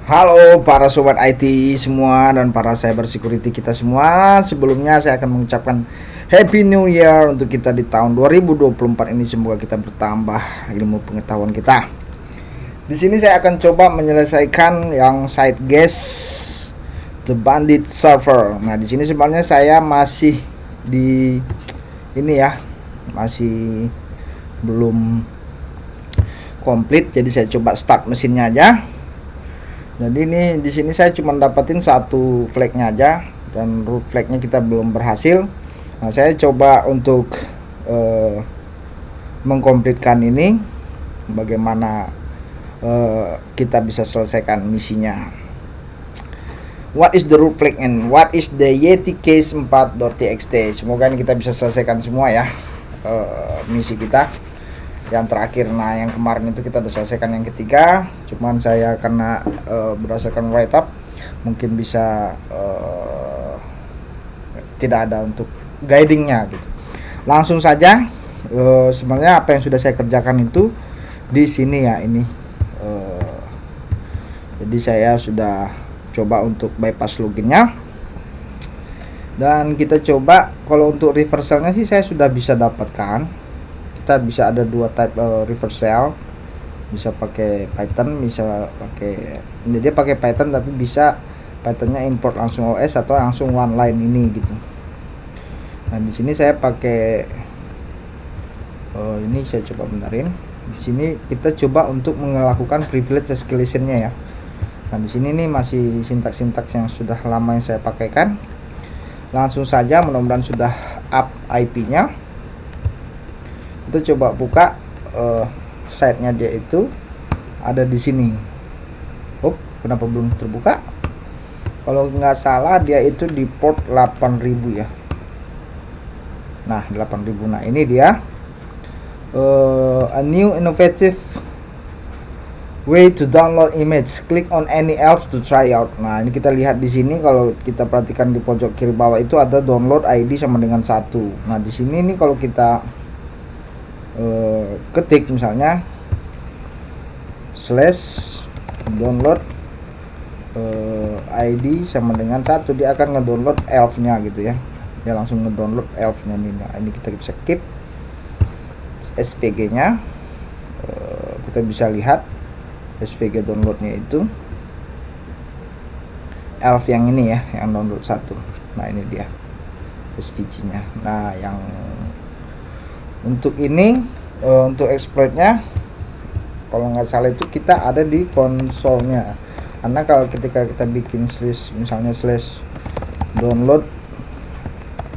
Halo para sobat IT semua dan para cyber security kita semua. Sebelumnya saya akan mengucapkan Happy New Year untuk kita di tahun 2024 ini. Semoga kita bertambah ilmu pengetahuan kita. Di sini saya akan coba menyelesaikan yang side guest The Bandit Server. Nah, di sini sebenarnya saya masih di ini ya, masih belum komplit. Jadi saya coba start mesinnya aja. Jadi ini di sini saya cuma dapatin satu flagnya aja dan root flagnya kita belum berhasil. Nah, saya coba untuk mengkomplitkan ini, bagaimana kita bisa selesaikan misinya. What is the root flag and what is the Yeti case 4.txt. Semoga ini kita bisa selesaikan semua ya misi kita yang terakhir. Nah, yang kemarin itu kita udah selesaikan yang ketiga, cuman saya karena berdasarkan write up mungkin bisa tidak ada untuk guidingnya gitu. Langsung saja, sebenarnya apa yang sudah saya kerjakan itu di sini ya, ini jadi saya sudah coba untuk bypass loginnya, dan kita coba kalau untuk reversalnya sih saya sudah bisa dapatkan. Kita bisa ada dua type reversal, bisa pakai Python, bisa pakai, jadi dia pakai Python tapi bisa Pythonnya import langsung OS atau langsung one line ini gitu. Nah, di sini saya pakai ini saya coba benerin. Di sini kita coba untuk melakukan privilege escalation-nya ya. Nah, di sini nih masih sintaks-sintaks yang sudah lama yang saya pakaikan. Langsung saja, mudah-mudahan sudah up IP-nya. Kita coba buka site-nya, dia itu ada di sini. Kenapa belum terbuka? Kalau nggak salah dia itu di port 8000 ya. Nah, 8000. Nah, ini dia a new innovative way to download image. Click on any else to try out. Nah, ini kita lihat di sini, kalau kita perhatikan di pojok kiri bawah itu ada download ID sama dengan 1. Nah, di sini nih kalau kita ketik misalnya slash download ID sama dengan 1, dia akan ngedownload elf-nya gitu ya. Dia langsung ngedownload elf-nya nih. Nah, ini kita bisa keep SVG-nya. Kita bisa lihat SVG downloadnya itu elf yang ini ya, yang download 1. Nah, ini dia SVG-nya. Nah, yang untuk ini untuk exploitnya kalau nggak salah itu kita ada di konsolnya, karena kalau ketika kita bikin slash misalnya slash download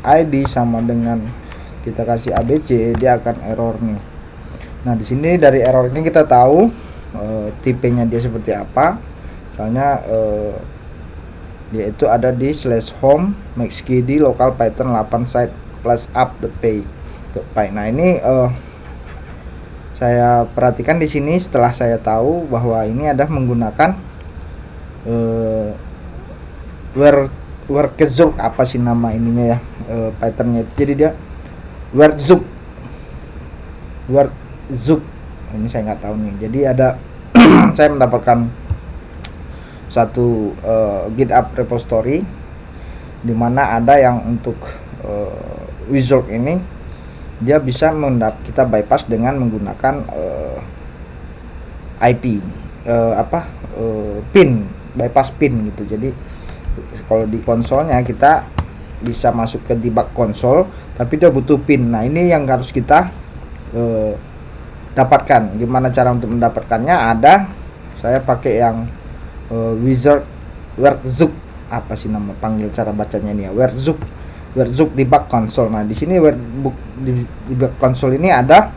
ID sama dengan kita kasih ABC, dia akan error nih. Nah, di sini dari error ini kita tahu tipenya dia seperti apa. Misalnya dia itu ada di slash home maxkd local python 8 site plus up the pay. Nah, ini saya perhatikan di sini setelah saya tahu bahwa ini ada menggunakan workzug, apa sih nama ininya ya, patternnya itu. Jadi dia workzug ini saya nggak tahu nih. Jadi ada saya mendapatkan satu GitHub repository di mana ada yang untuk wizard ini dia bisa kita bypass dengan menggunakan IP pin, bypass pin gitu. Jadi kalau di konsolnya kita bisa masuk ke debug konsol, tapi dia butuh pin. Nah, ini yang harus kita dapatkan. Gimana cara untuk mendapatkannya? Ada, saya pakai yang wizard workzug, apa sih nama panggil cara bacanya ini ya, workzug debug console. Nah, di sini debug console ini ada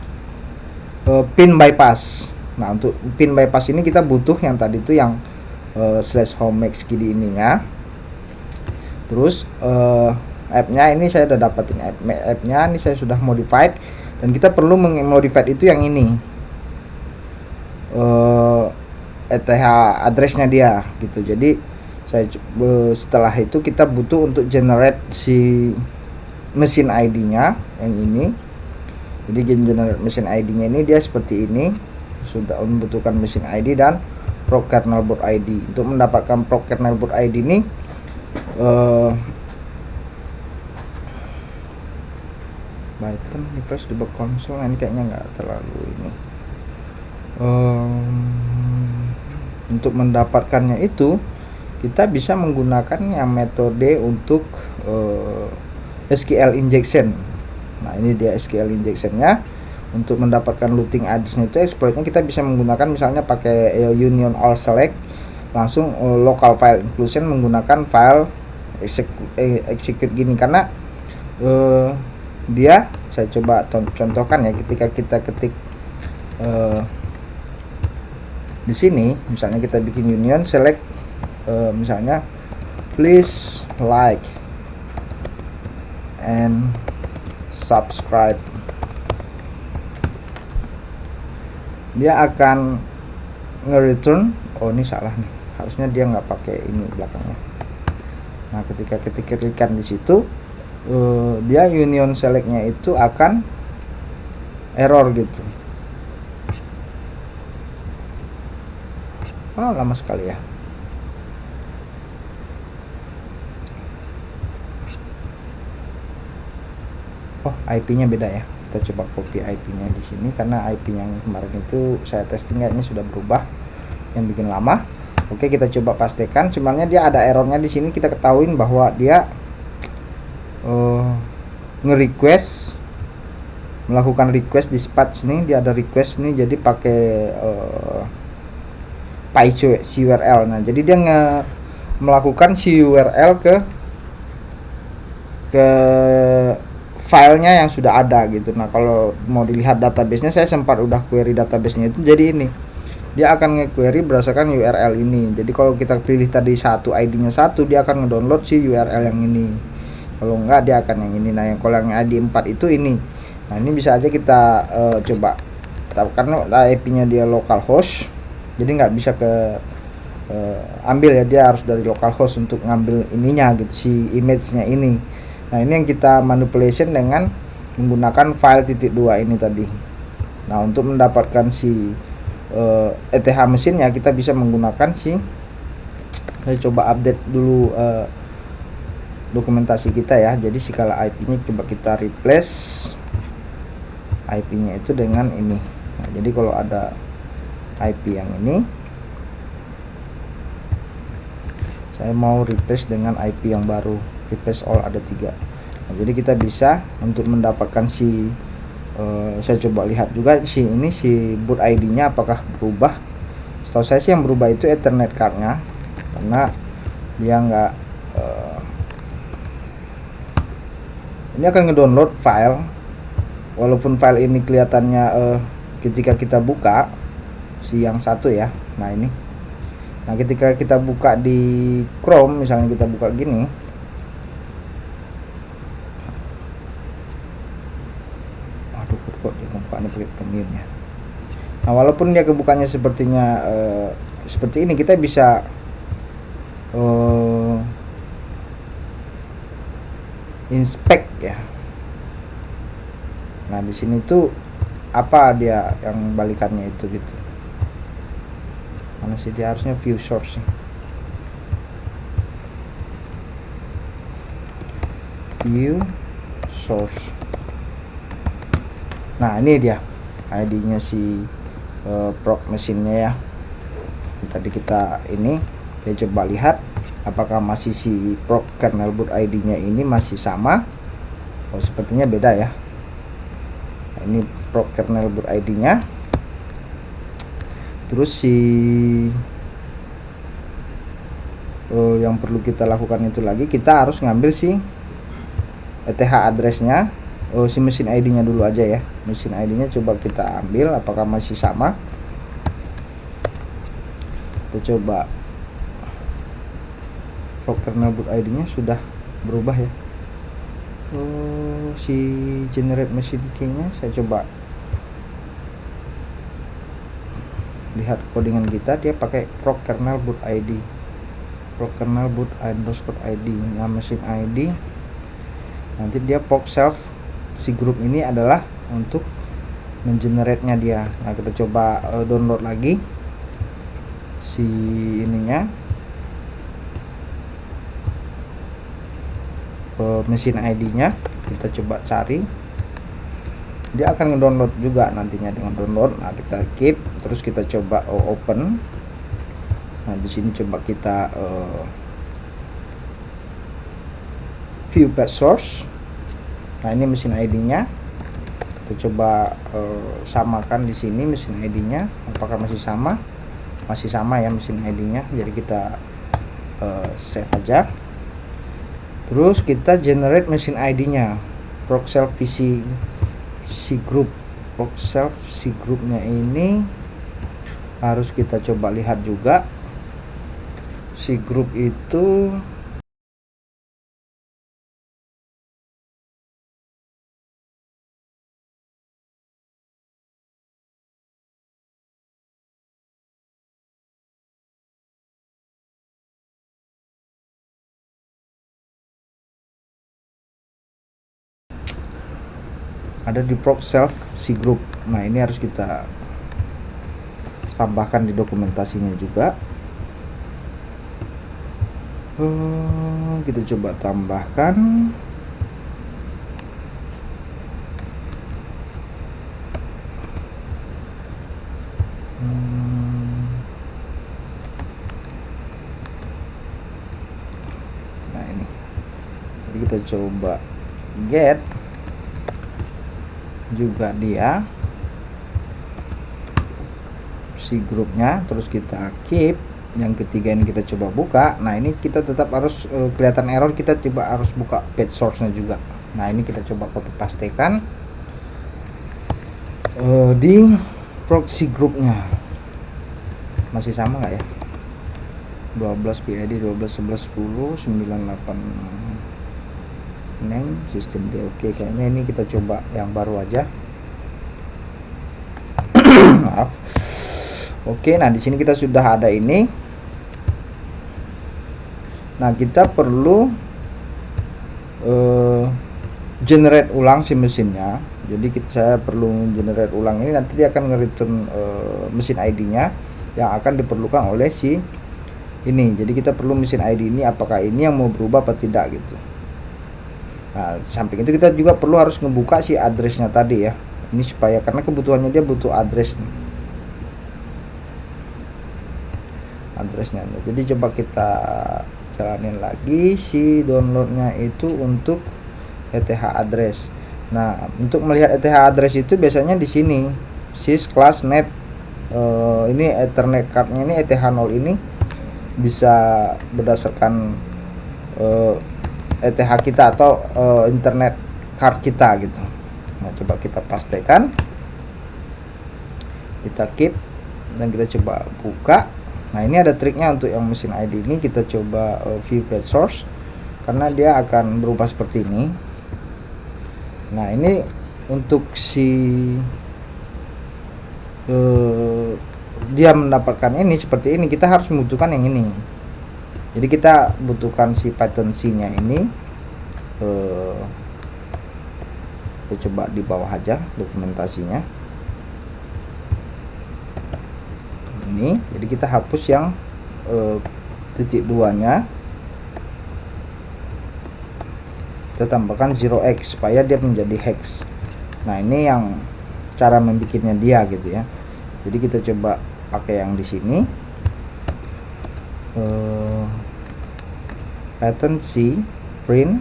pin bypass. Nah, untuk pin bypass ini kita butuh yang tadi itu yang slash home maxkd ininya. Terus app-nya ini saya udah dapetin app-nya ini, saya sudah modified, dan kita perlu mengmodified itu yang ini ETH address-nya dia gitu. Jadi setelah itu kita butuh untuk generate si mesin ID-nya yang ini. Jadi generate mesin ID-nya ini dia seperti ini, sudah membutuhkan mesin ID dan procKernel boot ID. Untuk mendapatkan procKernel boot ID ini button request debug console, ini kayaknya nggak terlalu ini. Untuk mendapatkannya itu kita bisa menggunakan yang metode untuk SQL injection. Nah, ini dia SQL injectionnya. Untuk mendapatkan looting address-nya itu exploitnya kita bisa menggunakan misalnya pakai union all select, langsung local file inclusion menggunakan file execute gini, karena dia, saya coba contohkan ya, ketika kita ketik di sini misalnya kita bikin union select misalnya please like and subscribe, dia akan nge-return, oh ini salah nih, harusnya dia nggak pakai ini belakangnya. Nah, ketika ketikkan di situ dia union selectnya itu akan error gitu. Oh, lama sekali ya. Oh, IP-nya beda ya. Kita coba copy IP-nya di sini, karena IP yang kemarin itu saya testing kayaknya sudah berubah, yang bikin lama. Oke, kita coba pastikan. Sebenarnya dia ada errornya di sini. Kita ketahuin bahwa dia nge-request, melakukan request dispatch nih. Dia ada request nih, jadi pakai PyCURL. Nah, jadi dia melakukan CURL ke filenya yang sudah ada gitu. Nah, kalau mau dilihat database-nya, saya sempat udah query database-nya itu, jadi ini dia akan nge-query berdasarkan URL ini. Jadi kalau kita pilih tadi satu ID-nya satu, dia akan ngedownload si URL yang ini. Kalau enggak, dia akan yang ini. Nah, yang kalau yang ID 4 itu ini. Nah, ini bisa aja kita coba, karena IP-nya dia localhost, jadi nggak bisa ke ambil ya, dia harus dari localhost untuk ngambil ininya gitu, si image-nya ini. Nah, ini yang kita manipulation dengan menggunakan file .2 ini tadi. Nah, untuk mendapatkan si ETH mesinnya, kita bisa menggunakan saya coba update dulu dokumentasi kita ya. Jadi skala IP-nya coba kita replace IP-nya itu dengan ini. Nah, jadi kalau ada IP yang ini, saya mau replace dengan IP yang baru, replace all, ada 3. Nah, jadi kita bisa untuk mendapatkan saya coba lihat juga si boot ID-nya apakah berubah. Setahu saya sih yang berubah itu Ethernet card-nya, karena dia nggak ini akan ngedownload file, walaupun file ini kelihatannya ketika kita buka si yang satu ya. Nah, ini, nah ketika kita buka di Chrome misalnya, kita buka gini, aduh kok dia bukanya pakai premium ya. Nah, walaupun dia kebukanya sepertinya seperti ini, kita bisa inspect ya. Nah, di sini tuh apa dia yang balikannya itu gitu. Mana sih dia, harusnya view source. View source. Nah, ini dia ID-nya si proc mesinnya ya. Tadi kita ini, kita coba lihat apakah masih si procKernel boot ID-nya ini masih sama. Oh, sepertinya beda ya. Nah, ini procKernel boot ID-nya. Terus yang perlu kita lakukan itu lagi, kita harus ngambil si ETH address-nya. Si mesin ID-nya dulu aja ya. Mesin ID-nya coba kita ambil apakah masih sama. Kita coba, procKernel boot ID-nya sudah berubah ya. Si generate machine key-nya saya coba lihat codingan kita, dia pakai procKernel boot ID, procKernel boot _ID. Nah, mesin ID nanti dia POC self, si grup ini adalah untuk mengenerate-nya dia. Nah, kita coba download lagi si ininya, mesin ID-nya. Kita coba cari, dia akan ngedownload juga nantinya dengan download. Nah, kita keep, terus kita coba open. Nah, di sini coba kita view batch source. Nah, ini mesin ID-nya. Kita coba samakan di sini mesin ID-nya, apakah masih sama? Masih sama ya mesin ID-nya. Jadi kita save aja. Terus kita generate mesin ID-nya, Proxel VC group. Proxel VC groupnya ini harus kita coba lihat juga. Si group itu ada di Proxel VC group. Nah, ini harus kita tambahkan di dokumentasinya juga. Kita coba tambahkan. Nah, ini. Jadi kita coba get juga dia si grupnya, terus kita keep. Yang ketiga ini kita coba buka. Nah, ini kita tetap harus kelihatan error, kita coba harus buka page source nya juga. Nah, ini kita coba copy pastekan di proxy grupnya. Masih sama nggak ya? 12 PID 12 11 10 98 name sistem dia. Oke, kayaknya ini kita coba yang baru aja. Maaf. Oke, nah di sini kita sudah ada ini. Nah, kita perlu generate ulang si mesinnya. Jadi saya perlu generate ulang ini, nanti dia akan nge-return mesin ID-nya yang akan diperlukan oleh si ini. Jadi kita perlu mesin ID ini, apakah ini yang mau berubah apa tidak gitu. Nah, samping itu kita juga perlu harus ngebuka si addressnya tadi ya. Ini supaya, karena kebutuhannya dia butuh addressnya. Jadi coba kita jalanin lagi si downloadnya itu untuk ETH address. Nah, untuk melihat ETH address itu biasanya di sini sys class net. Ini Ethernet cardnya ini ETH0 ini bisa berdasarkan ETH kita atau internet card kita gitu. Nah, coba kita pastekan, kita keep, dan kita coba buka. Nah, ini ada triknya untuk yang mesin ID ini. Kita coba view page source, karena dia akan berubah seperti ini. Nah, ini untuk si dia mendapatkan ini seperti ini, kita harus membutuhkan yang ini. Jadi kita butuhkan si Python C nya ini. Kita coba di bawah aja dokumentasinya ini. Jadi kita hapus yang titik 2 nya, kita tambahkan 0x supaya dia menjadi hex. Nah, ini yang cara membikinnya dia gitu ya. Jadi kita coba pakai yang di sini, Python C print.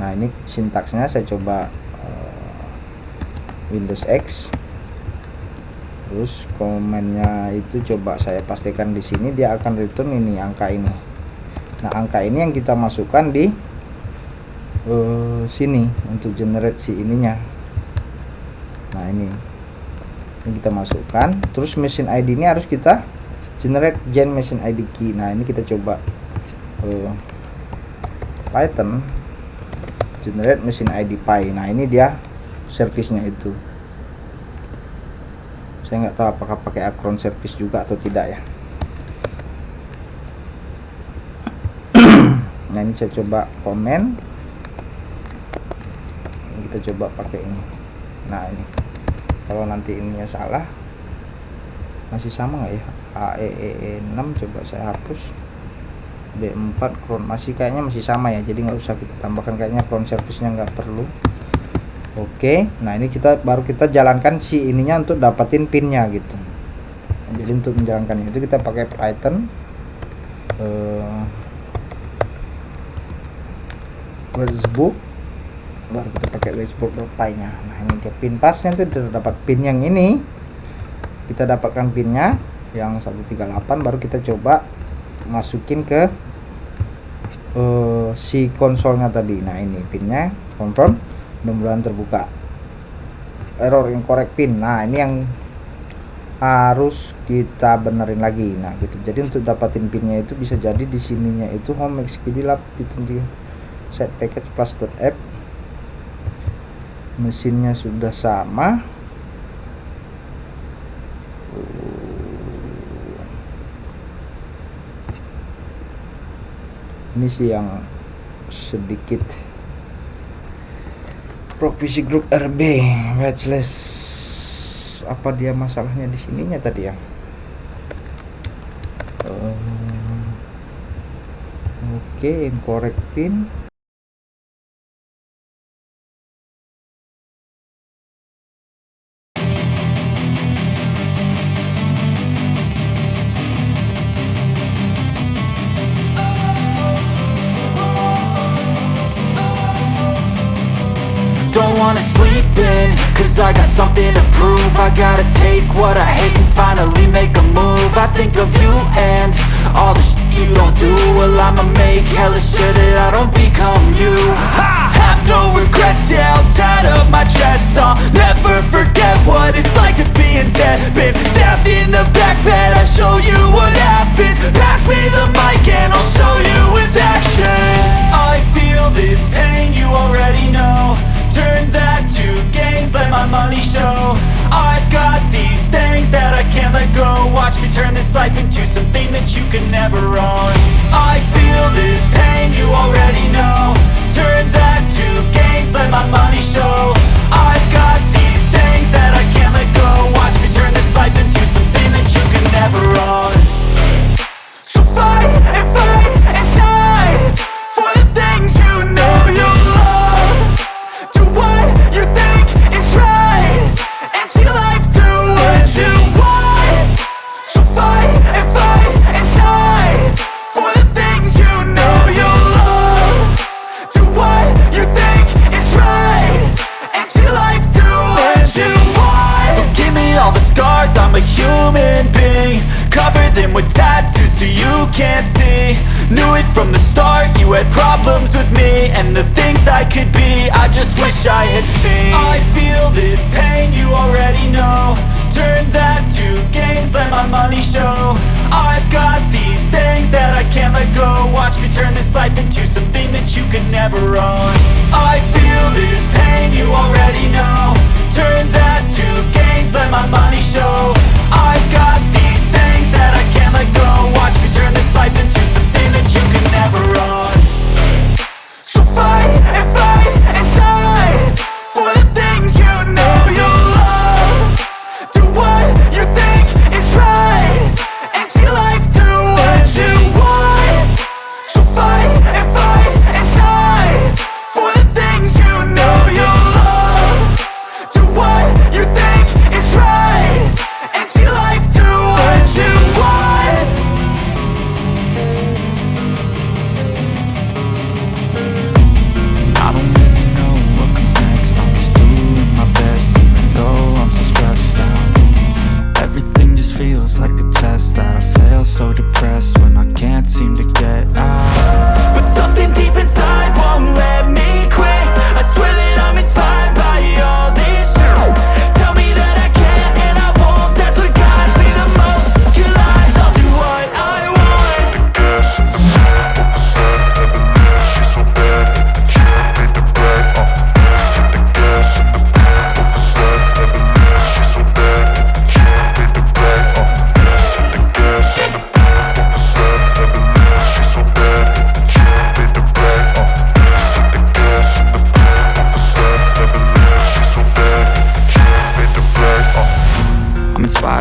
Nah, ini sintaksnya saya coba Windows X. Terus komennya itu coba saya pastikan di sini, dia akan return ini angka ini. Nah, angka ini yang kita masukkan di sini untuk generate si ininya. Nah, ini kita masukkan. Terus mesin ID ini harus kita generate gen mesin ID key. Nah, ini kita coba Python generate mesin ID Pi. Nah, ini dia servisnya itu. Saya nggak tahu apakah pakai akron service juga atau tidak ya. Nah, ini saya coba komen, kita coba pakai ini. Nah, ini Kalau nanti ininya salah, masih sama nggak ya? AEE6 coba saya hapus. B4 crown masih kayaknya masih sama ya, jadi nggak usah kita tambahkan, kayaknya crown service-nya nggak perlu. Oke, nah ini baru kita jalankan si ininya untuk dapatin pinnya gitu. Jadi untuk menjalankan itu kita pakai Python workbook, baru kita pakai workbook.py nya. Nah ini dia pin pasnya, itu dapat pin yang ini, kita dapatkan pinnya yang 138, baru kita coba masukin ke si konsolnya tadi. Nah ini pinnya confirm, mudah-mudahan terbuka. Error incorrect pin. Nah ini yang harus kita benerin lagi. Nah gitu, jadi untuk dapatin pinnya itu bisa jadi di sininya itu home xkd lab itu set package plus.app, mesinnya sudah sama. Ini sih yang sedikit provisi grup RB watchlist. Apa dia masalahnya di sininya tadi ya? Oke, incorrect pin. Don't wanna sleep in, cause I got something to prove. I gotta take what I hate and finally make a move. I think of you and all the shit you don't do. Well, I'ma make hella sure that I don't become you. I have no regrets, yeah, I'll tie up my chest. I'll never forget what it's like to be in debt. Been stabbed in the back bed, I'll show you what happens. Pass me the mic and I'll show you with action. I feel this pain, you already know. Turn that to gains, let my money show. I've got these things that I can't let go. Watch me turn this life into something that you could never own. I feel this pain, you already know. Turn that to gains, let my money show. I've got these things that I can't let go. Watch me turn this life into something that you could never own. So fight and die for the things you know you love. Do what you think is right, and see life do what you want. So fight and die for the things you know you love. Do what you think is right, and see life do what you want. So give me all the scars, I'm a human being. Cover them with tattoos so you can't see. Knew it from the start, you had problems with me and the things I could be, I just wish I had seen. I feel this pain, you already know. Turn that to gains, let my money show. I've got these things that I can't let go. Watch me turn this life into something that you could never own. I feel this pain, you already know. Turn that to gains, let my money show. I've got these things that I can't let go. Watch me turn this life into something that you could never own. So fight and die for the things you know you love. Do what you think is right, and see life do what you want. So fight and die for the things you know you love. Do what you think is right, and see life do what you want. I don't really know what comes next. I'm just doing my best, even though I'm so stressed out. Everything just feels like a test that I fail, so depressed when I can't seem to get out. But something deep inside won't let me quit. I swear that I'm inspired by all this shit. Tell me that I can and I won't. That's what guides me the most. Your lies, I'll do what I want.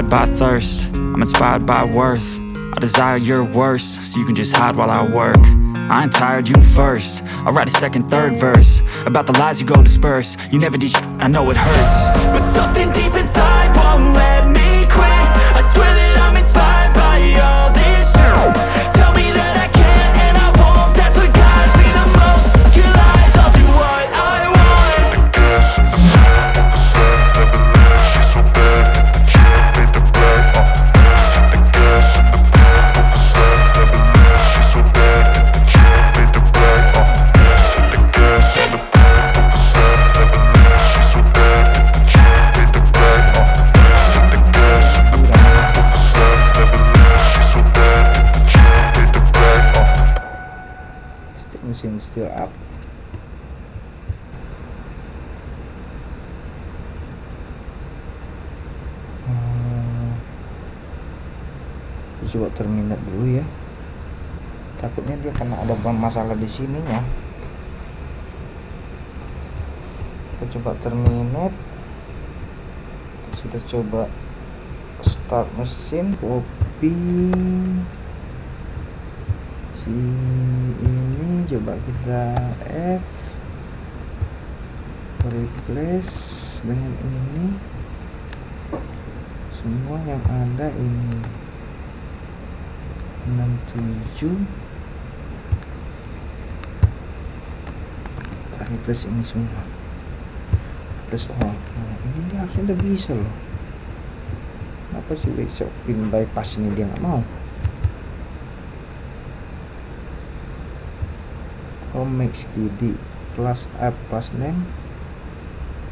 inspired by thirst, I'm inspired by worth. I desire your worst, so you can just hide while I work. I ain't tired, you first. I'll write a second, third verse about the lies you go disperse. You never did shit, I know it hurts, but something deep inside won't let me quit. I swear that I'm inspired by all this shit. Tell me that I can and I won't. That's what guides me the most. Fuck your lies, I'll do what I want. Mesin still up. Coba terminate dulu ya. Takutnya dia karena ada masalah di sininya. Kita coba terminate. Terus kita coba start mesin, copy si ini, coba kita F, replace dengan ini, semua yang ada ini 67, kita replace ini semua, replace all. Nah ini dia harusnya udah bisa loh. Kenapa sih workshop pin bypass ini dia nggak mau? Home make skd plus app plus name,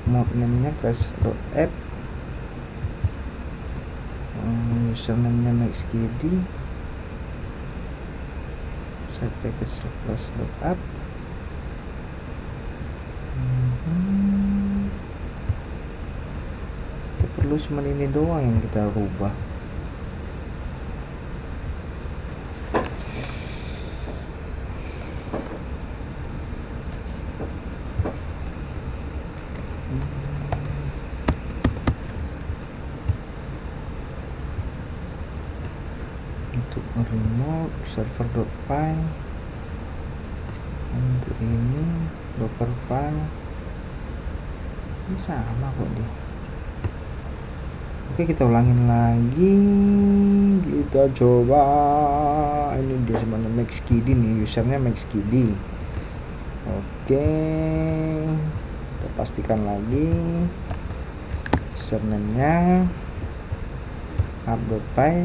mode name nya crash.app, username nya make skd, set package plus.app. Kita perlu cuma ini doang yang kita rubah. Untuk remote server.py, untuk ini docker file ini sama kok dia. Oke, kita ulangin lagi, kita coba. Ini dia sebenarnya maxkd nih, usernya maxkd. Oke, kita pastikan lagi username nya app.py,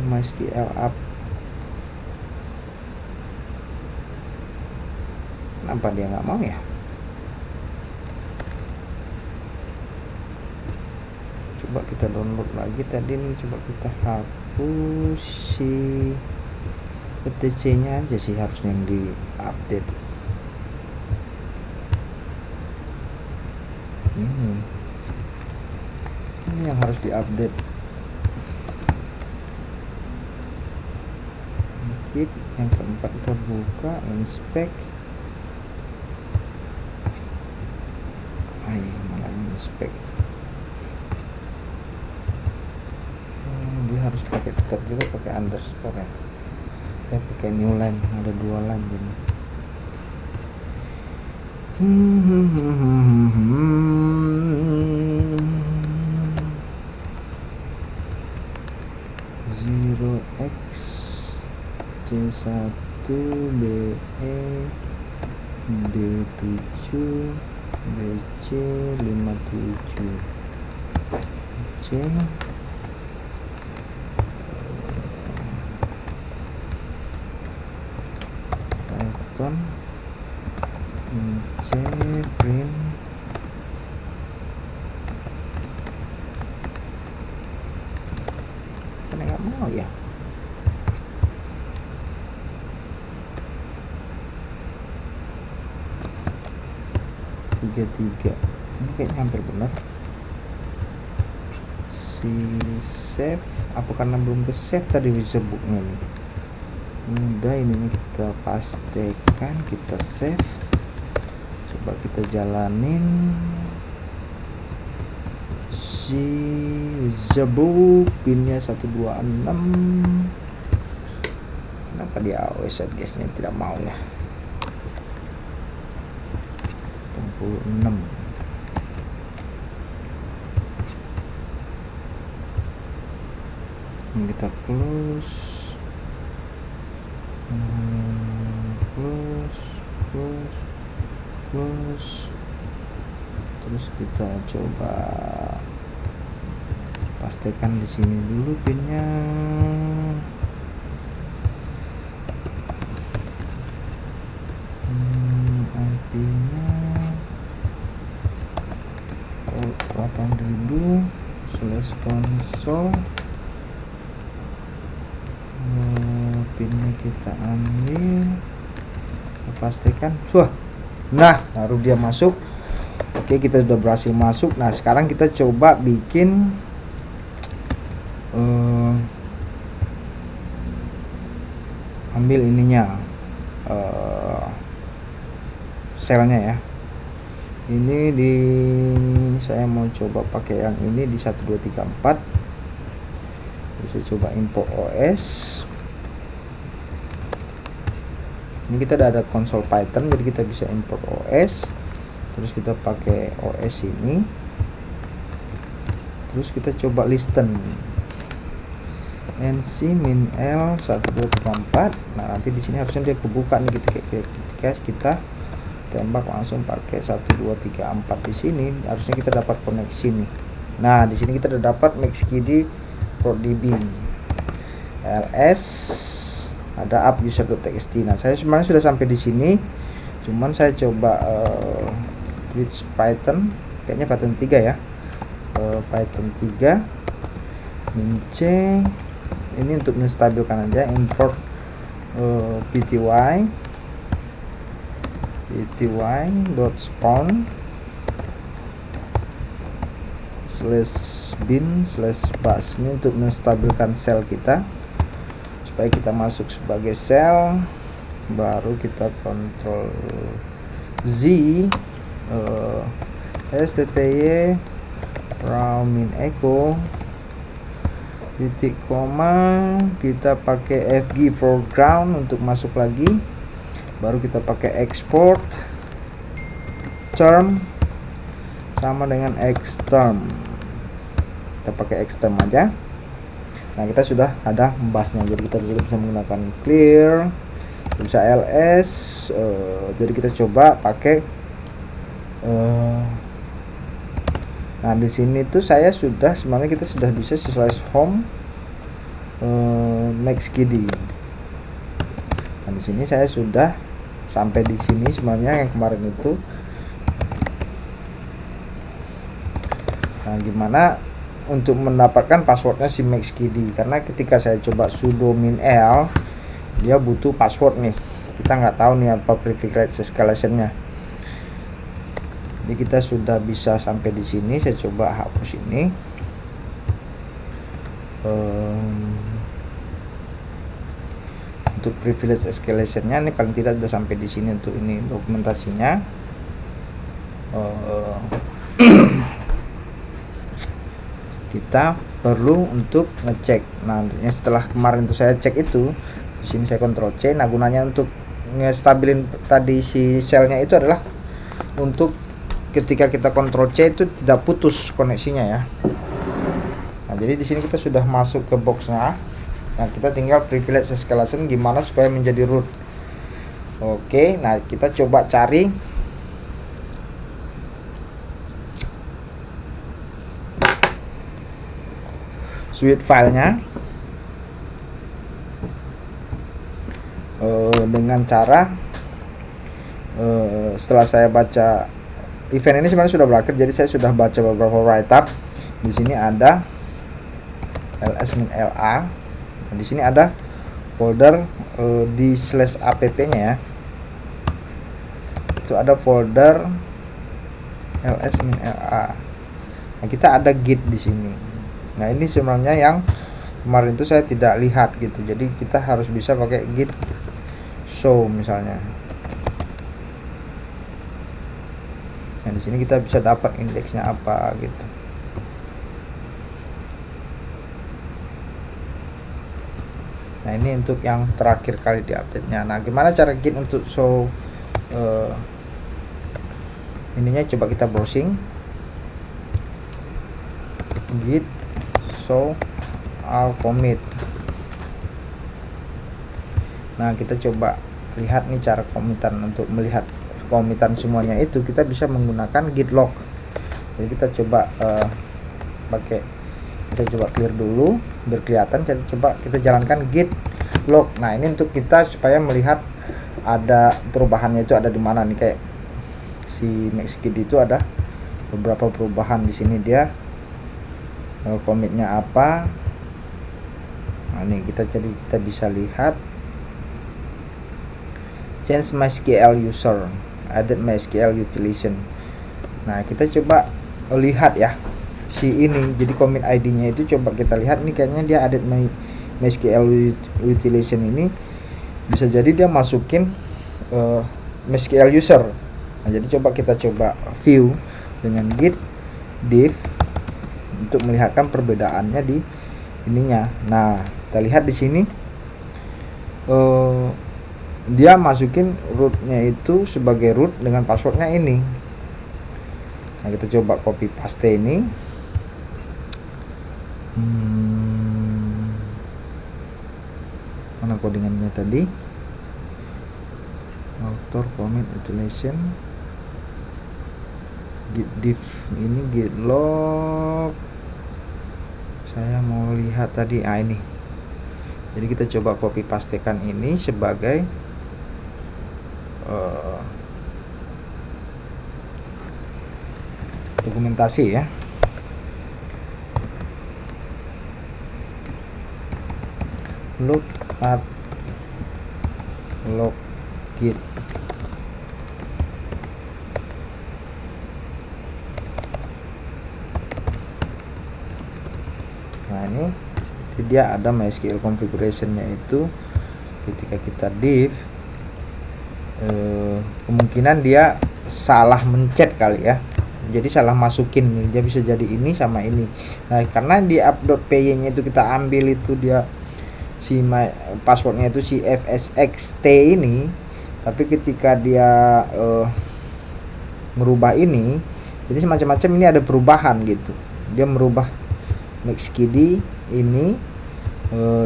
MySQL app. Kenapa dia nggak mau ya? Coba kita download lagi tadi nih, coba kita hapus si etc nya aja sih, harusnya yang di update ini yang harus diupdate. Yang keempat kita buka inspect, malah inspect. Dia harus pakai tetap juga pakai underscore ya. Saya pakai new line, ada 2 line jadi. C1 BE D7 BC 57 C Python C print kan nggak mau ya. Tiga ini kayaknya hampir benar. Si save apa karena belum ke save tadi wizardbooknya nih. Udah, ininya kita pastikan, kita save. Coba kita jalanin Zabu pinnya 126. Kenapa dia AOS guysnya tidak mau ya? 66. Ini kita close. Close. Terus kita coba pastikan di sini dulu pinnya. IP-nya 8000/console. Pinnya kita ambil, kita pastikan. Nah, baru dia masuk. Oke, kita sudah berhasil masuk. Nah, sekarang kita coba bikin ambil ininya, selnya ya. Ini saya mau coba pakai yang ini di 1234. Bisa coba import OS. Ini kita udah ada konsol Python, jadi kita bisa import OS. Terus kita pakai OS ini. Terus kita coba listen nc-min-l 1234. Nah, nanti di sini harusnya dia kebuka nih ketika kita tembak langsung pakai 1234. Di sini harusnya kita dapat koneksi nih. Nah, di sini kita udah dapat MaxQD ProDB, ls, ada app user.txt. Nah, saya sebenarnya sudah sampai di sini, cuman saya coba with Python, kayaknya Python 3 ya, Python 3 min-c. Ini untuk menstabilkan aja. Import pty.spawn /bin/bus. Ini untuk menstabilkan sel kita supaya kita masuk sebagai sel. Baru kita kontrol Z, stty raw min echo titik koma, kita pakai fg foreground untuk masuk lagi. Baru kita pakai export term sama dengan xterm. Kita pakai xterm aja. Nah, kita sudah ada busnya, jadi kita juga bisa menggunakan clear, bisa ls. Jadi kita coba pakai nah, di sini tuh saya sudah, sebenarnya kita sudah bisa /home MaxQD. Nah, di sini saya sudah sampai di sini sebenarnya yang kemarin itu. Nah, gimana untuk mendapatkan passwordnya si MaxQD, karena ketika saya coba sudo min-l dia butuh password nih. Kita nggak tahu nih apa privilege escalationnya. Jadi kita sudah bisa sampai di sini. Saya coba hapus ini. Untuk privilege escalationnya ini paling tidak sudah sampai di sini. Untuk ini dokumentasinya. Kita perlu untuk ngecek. Nah, setelah kemarin tuh saya cek itu, di sini saya Ctrl C. Nah, gunanya untuk ngestabilin tadi si selnya itu adalah untuk ketika kita Ctrl C itu tidak putus koneksinya ya. Nah, jadi di sini kita sudah masuk ke boxnya. Nah, kita tinggal privilege escalation gimana supaya menjadi root. Oke, nah kita coba cari sweet filenya dengan cara setelah saya baca event ini sebenarnya sudah berakhir, jadi saya sudah baca beberapa write up. Di sini ada ls-la. Nah, di sini ada folder di /app-nya ya. Itu ada folder ls-la. Nah, kita ada git di sini. Nah, ini sebenarnya yang kemarin itu saya tidak lihat gitu. Jadi kita harus bisa pakai git show misalnya. Nah, di sini kita bisa dapat indeksnya apa gitu. Nah ini untuk yang terakhir kali di update nya. Nah gimana cara Git untuk show ininya, coba kita browsing Git show all commit. Nah kita coba lihat nih cara komitan. Untuk melihat komitan semuanya itu kita bisa menggunakan git log. Jadi kita coba kita coba clear dulu biar kelihatan. Jadi coba kita jalankan git log. Nah ini untuk kita supaya melihat ada perubahannya itu ada di mana nih. Kayak si Maxgid itu ada beberapa perubahan di sini, dia komitnya apa. Nah ini kita bisa lihat change MySQL user, added MySQL utilization. Nah kita coba lihat ya si ini, jadi commit ID nya itu coba kita lihat nih, kayaknya dia added MySQL utilization ini bisa jadi dia masukin MySQL user. Nah jadi coba kita view dengan git diff untuk melihatkan perbedaannya di ininya. Nah kita lihat di sini dia masukin rootnya itu sebagai root dengan passwordnya ini. Nah kita coba copy paste ini. Mana codingannya tadi? Author commit utilization git diff ini git log. Saya mau lihat tadi ini. Jadi kita coba copy pastekan ini sebagai dokumentasi ya. Look at log git. Nah ini dia ada MySQL configuration-nya itu ketika kita diff kemungkinan dia salah mencet kali ya, jadi salah masukin nih, dia bisa jadi ini sama ini. Nah karena di app.py nya itu kita ambil itu dia si passwordnya itu si fsxt ini, tapi ketika dia merubah ini, jadi semacam-macam ini ada perubahan gitu. Dia merubah Maxgid ini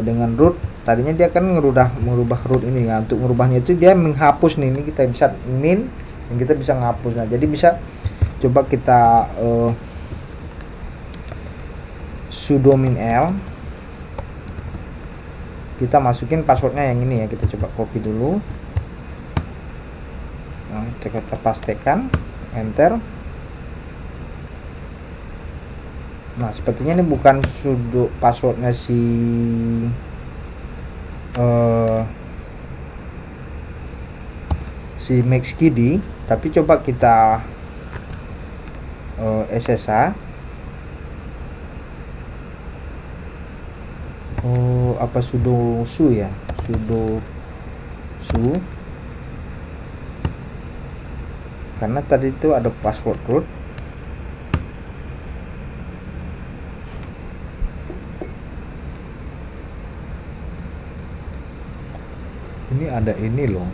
dengan root. Tadinya dia kan merubah root ini. Nah, untuk merubahnya itu dia menghapus nih. Ini kita bisa min dan kita bisa menghapus. Nah jadi bisa coba kita sudo min l, kita masukin passwordnya yang ini ya. Kita coba copy dulu. Nah, kita pastekan, enter. Nah sepertinya ini bukan sudo passwordnya si Maxgid, tapi coba kita SSH. Apa sudo su ya, sudo su, karena tadi itu ada password root. Ini ada ini loh.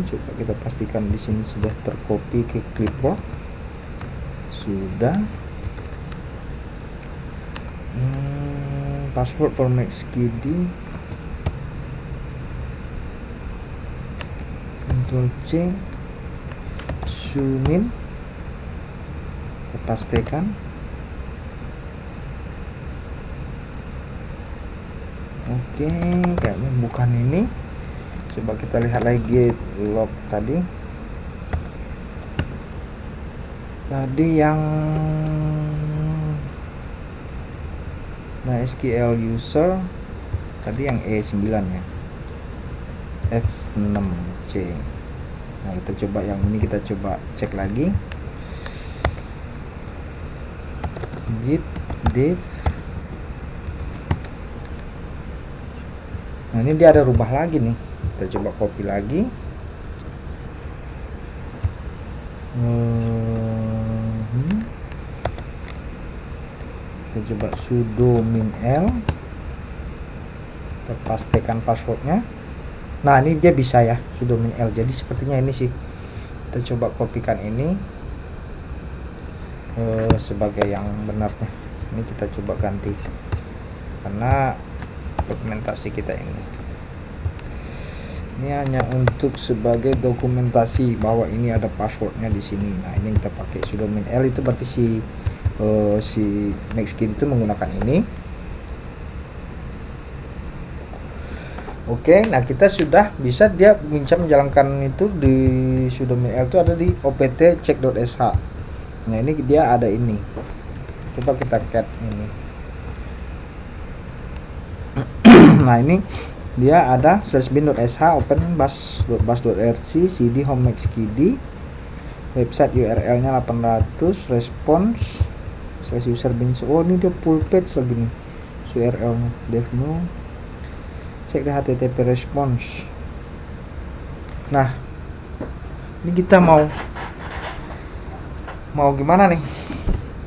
Coba kita pastikan di sini sudah tercopy ke clipboard. Sudah. Password for Maxgid. Ctrl C. Zoom in. Kita pastikan. Oke, kayaknya bukan ini. Coba kita lihat lagi log tadi yang MySQL user tadi yang E9 ya, F6C. Nah kita coba yang ini, kita coba cek lagi git diff. Nah ini dia ada rubah lagi nih, kita coba copy lagi. Kita kita coba sudo min l, kita pastikan passwordnya. Nah ini dia bisa ya, sudo min l. Jadi sepertinya ini sih, kita coba kopikan ini sebagai yang benarnya. Ini kita coba ganti karena dokumentasi kita ini hanya untuk sebagai dokumentasi bahwa ini ada passwordnya di sini. Nah ini kita pakai sudo min l, itu berarti si Nextkey itu menggunakan ini. Oke, nah kita sudah bisa, dia bisa menjalankan itu di sudo min l itu ada di opt check.sh. Nah ini dia ada ini, coba kita cat ini. Nah ini dia ada /bin.sh open bus.rc cd home nextkey, website URL nya 800, response /user bin. Oh ini dia full page lagi nih URL nya, devno cek di http response. Nah ini kita mau gimana nih,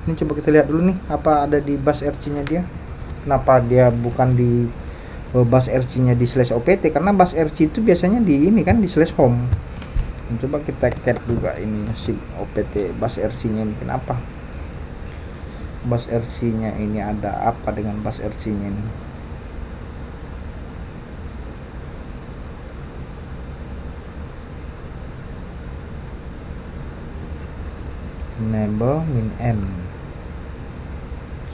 ini coba kita lihat dulu nih apa ada di bus rc nya dia. Kenapa dia bukan di bus rc nya di /opt, karena bus rc itu biasanya di ini kan di /home. Coba kita cat juga ini si opt bus rc nya ini. Kenapa bus rc nya ini, ada apa dengan bus rc nya ini? Enable min n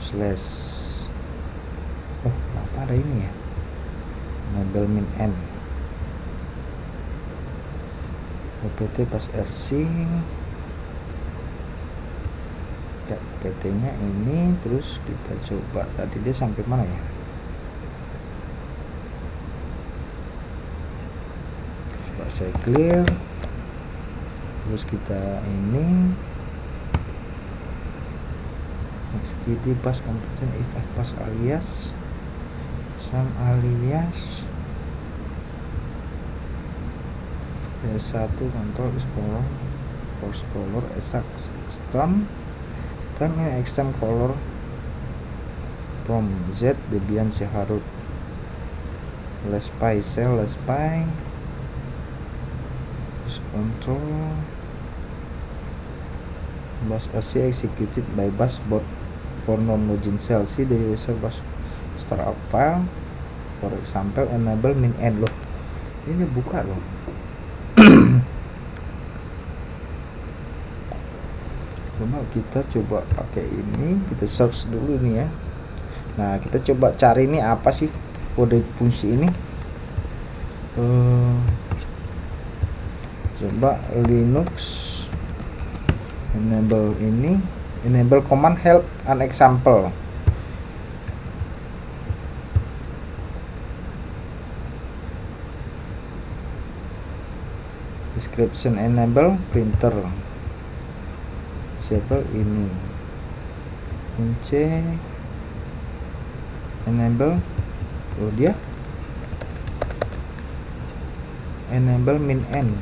slash, oh apa ada ini ya, enable min n opt pas rc, opt nya ini. Terus kita coba tadi dia sampai mana ya, coba saya clear. Terus kita ini Nextkey pas competition if pas alias sam alias S1 control is color force color extreme color from Z Debian Seharut Lespai cell Lespai control bus RC executed by bus bot for non-login cell. See the user bus startup file, for example enable min n. Loh ini buka loh. Kita coba pakai ini, kita search dulu nih ya. Nah kita coba cari ini apa sih kode fungsi ini. Coba Linux enable ini, enable command help an example. Description enable printer, disable ini, kunci enable. Oh dia enable min n,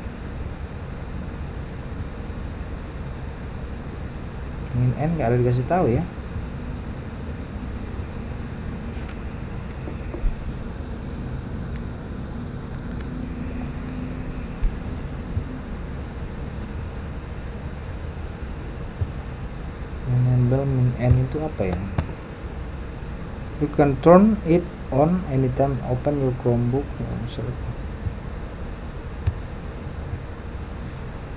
nggak ada dikasih tahu ya. Enable min n itu apa ya? You can turn it on anytime open your Chromebook.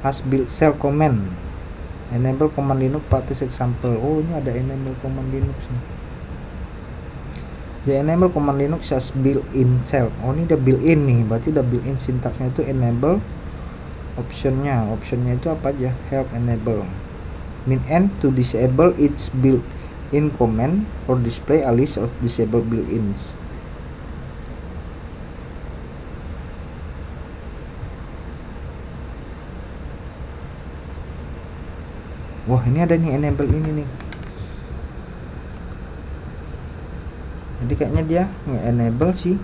As build shell command. Enable command Linux practice example. Oh ini ada enable command Linux nih. The enable command Linux as built-in shell. Oh ini udah built-in nih, berarti udah built-in. Sintaksnya itu enable. Optionnya itu apa aja? Help enable min n to disable its built-in command or display a list of disabled built-ins. Wah ini ada nih enable ini nih. Jadi kayaknya dia nge-enable sih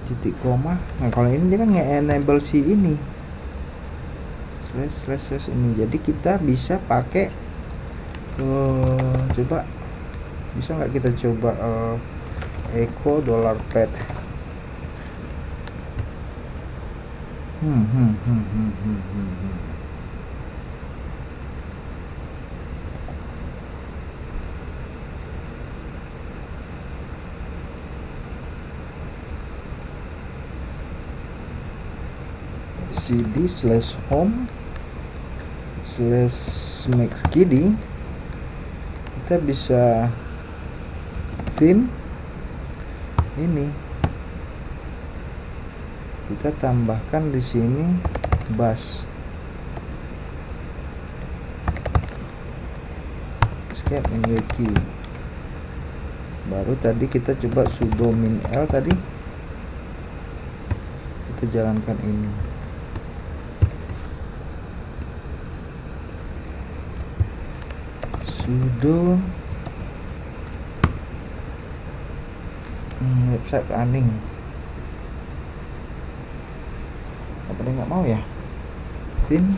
titik koma. Nah kalau ini dia kan nge-enable si ini slash ini. Jadi kita bisa pakai Coba bisa nggak kita coba echo dollar pet. cd slash home slash maxkidi, kita bisa theme ini, kita tambahkan di sini bass, escape menu key. Baru tadi kita coba sudo min L, tadi kita jalankan ini. Sudo website running, apa dia nggak mau ya, theme.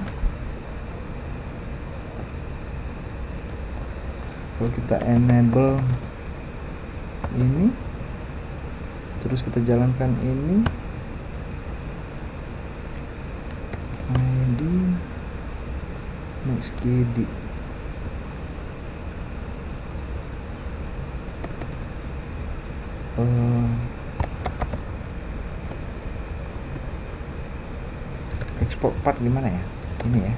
Kalau kita enable ini, terus kita jalankan ini, ID maxkidi. Export part gimana ya, ini ya,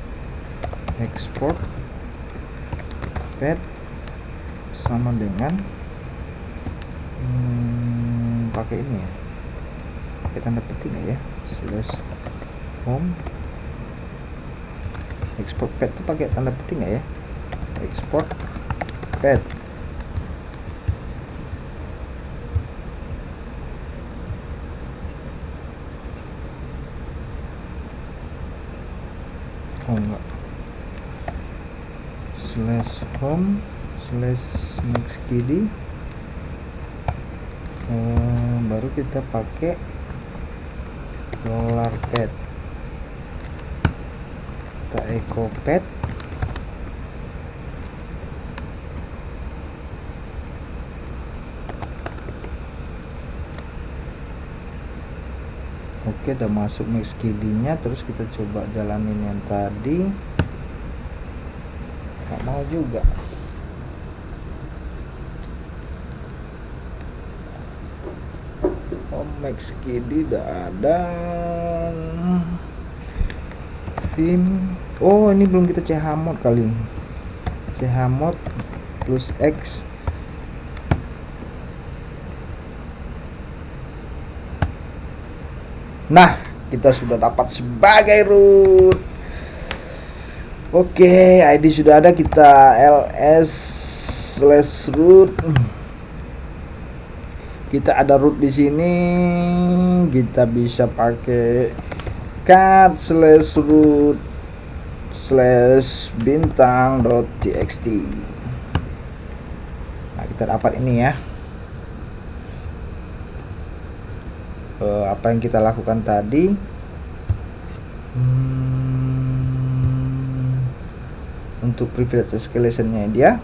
export pet sama dengan pakai ini ya, pakai tanda petik ya, slash home. Export pet itu pakai tanda petik nggak ya, export pet. Oh enggak, slash home slash maxkidi. Baru kita pakai dollar pet, kita echo pet, oke, udah masuk maxkidi nya. Terus kita coba jalanin yang tadi, nggak mau juga. maxkidi udah ada, theme. Oh, ini belum kita chmod kali, chmod plus X. Nah, kita sudah dapat sebagai root. Oke, ID sudah ada, kita ls/root. Kita ada root di sini, kita bisa pakai cat/root/bintang.txt. Nah, kita dapat ini ya. Apa yang kita lakukan tadi, untuk privilege escalation-nya dia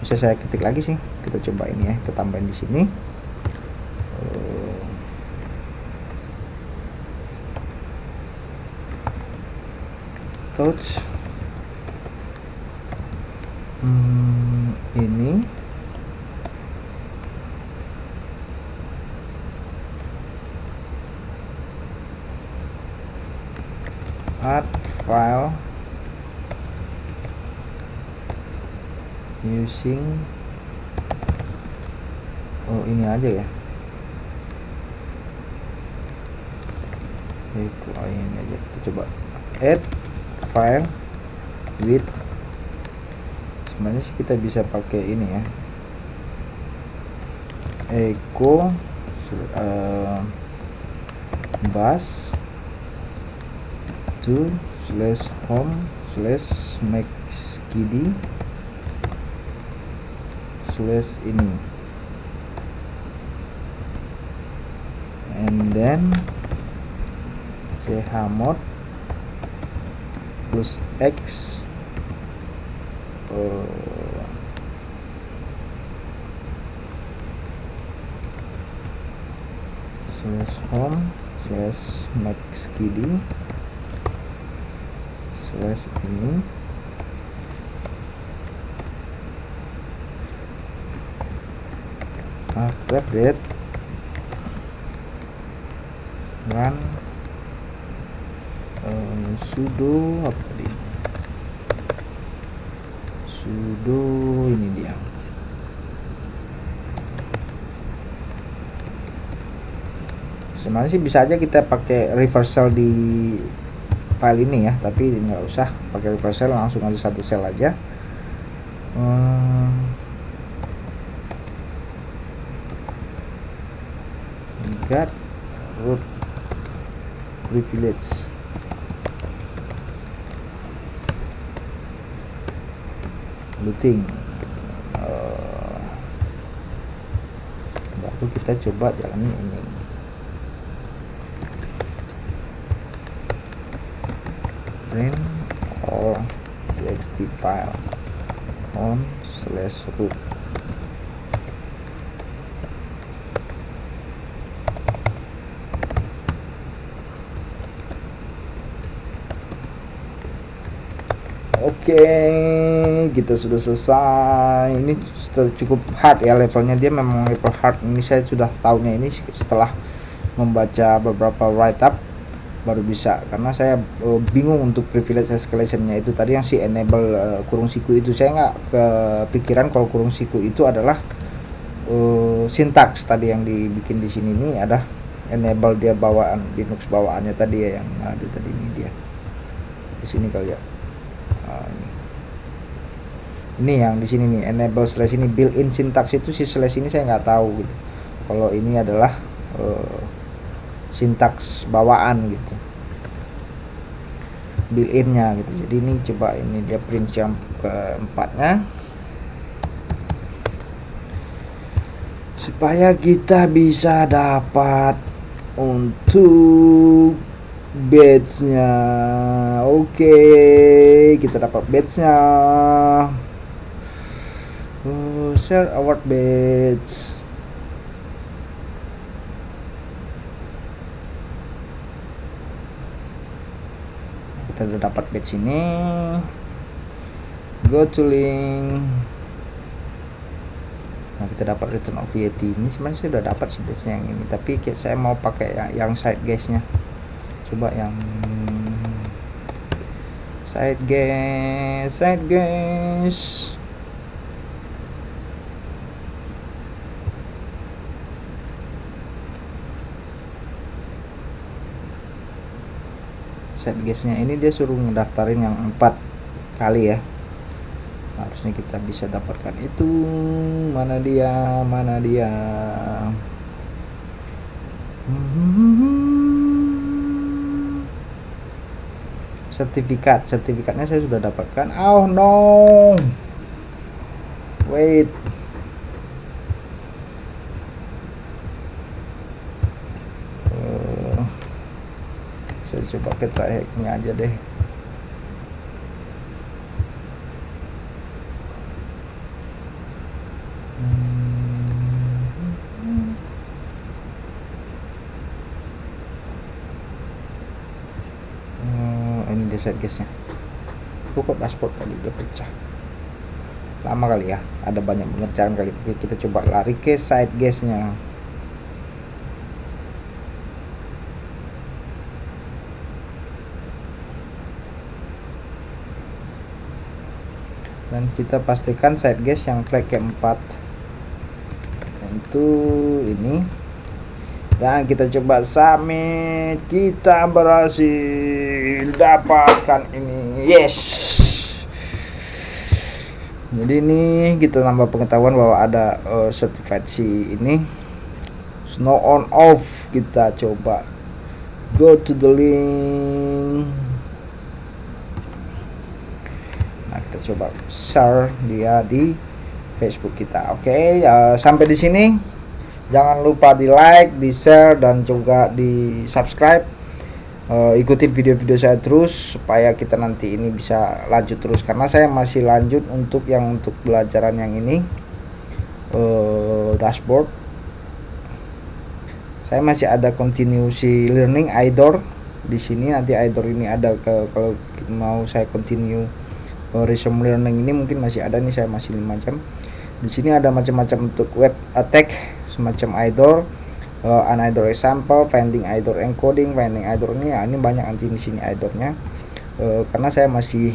bisa saya ketik lagi sih. Kita coba ini ya, kita tambahin di sini. Touch ini add file using, oh ini aja ya, itu ini aja. Kita coba add file with, sebenarnya sih kita bisa pakai ini ya, echo bass to /home /maxkidi / ini, and then chmod plus X slash home slash maxkidi slash ini after that run sudo apa tadi, sudo ini dia. Sebenarnya sih bisa aja kita pakai reversal di file ini ya, tapi nggak usah pakai reversal, langsung aja satu sel aja. Get root privilege looting, baru kita coba jalani ini. Print or txt file on slash root. Oke, kita sudah selesai. Ini cukup hard ya levelnya, dia memang level hard. Ini saya sudah tahunya ini setelah membaca beberapa write up baru bisa, karena saya bingung untuk privilege escalationnya itu tadi yang si enable kurung siku itu. Saya nggak kepikiran kalau kurung siku itu adalah sintaks tadi yang dibikin di sini. Ini ada enable dia bawaan Linux bawaannya tadi ya, yang ada tadi ini dia di sini kali ya. Ini yang di sini nih, enable slash ini built-in syntax itu, si slash ini saya nggak tahu gitu. Kalau ini adalah sintaks bawaan gitu, built-innya gitu. Jadi ini coba ini dia print yang keempatnya supaya kita bisa dapat untuk badge-nya. Oke, kita dapat badge-nya. Share award badge. Kita udah dapat badge ini. Go to link. Nah, kita dapat return of VAT ini. Sebenarnya saya sudah dapat sih badge-nya yang ini, tapi saya mau pakai yang side guys-nya. Coba yang side guys. Side guys-nya ini dia suruh ngedaftarin yang 4 kali ya. Harusnya kita bisa dapatkan itu. Mana dia? Sertifikatnya saya sudah dapatkan. Oh no, wait, saya coba ke try hacknya aja deh. Ini dia side guysnya. Kok dashboard tadi udah pecah, lama kali ya, ada banyak pengerjaan kali. Kita coba lari ke side guysnya. Dan kita pastikan side guys yang flag keempat itu ini, dan kita coba submit. Kita berhasil dapatkan ini, yes. Jadi ini kita nambah pengetahuan bahwa ada certified si ini snow on off. Kita coba go to the link. Nah, kita coba share dia di Facebook kita. Oke, sampai di sini. Jangan lupa di like, di share, dan juga di subscribe. ikutin video-video saya terus supaya kita nanti ini bisa lanjut terus, karena saya masih lanjut untuk pelajaran yang ini, dashboard. Saya masih ada continuously learning IDOR di sini. Nanti IDOR ini ada kalau mau saya continue resume learning ini mungkin masih ada nih, saya masih 5 jam. Di sini ada macam-macam untuk web attack semacam IDOR, unidor example, finding IDOR encoding, finding IDOR ini banyak nanti di sini IDOR-nya. Karena saya masih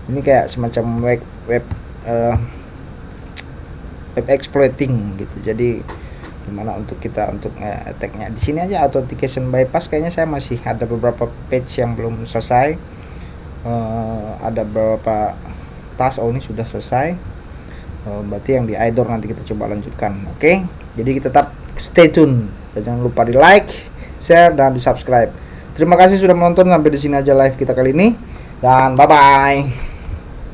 ini kayak semacam web exploiting gitu. Jadi gimana untuk kita attack-nya. Di sini aja authentication bypass, kayaknya saya masih ada beberapa page yang belum selesai. Ada beberapa task, ini sudah selesai. Berarti yang di IDOR nanti kita coba lanjutkan. Oke. Jadi kita tetap stay tune. Dan jangan lupa di like, share, dan di subscribe. Terima kasih sudah menonton, sampai di sini aja live kita kali ini. Dan bye bye.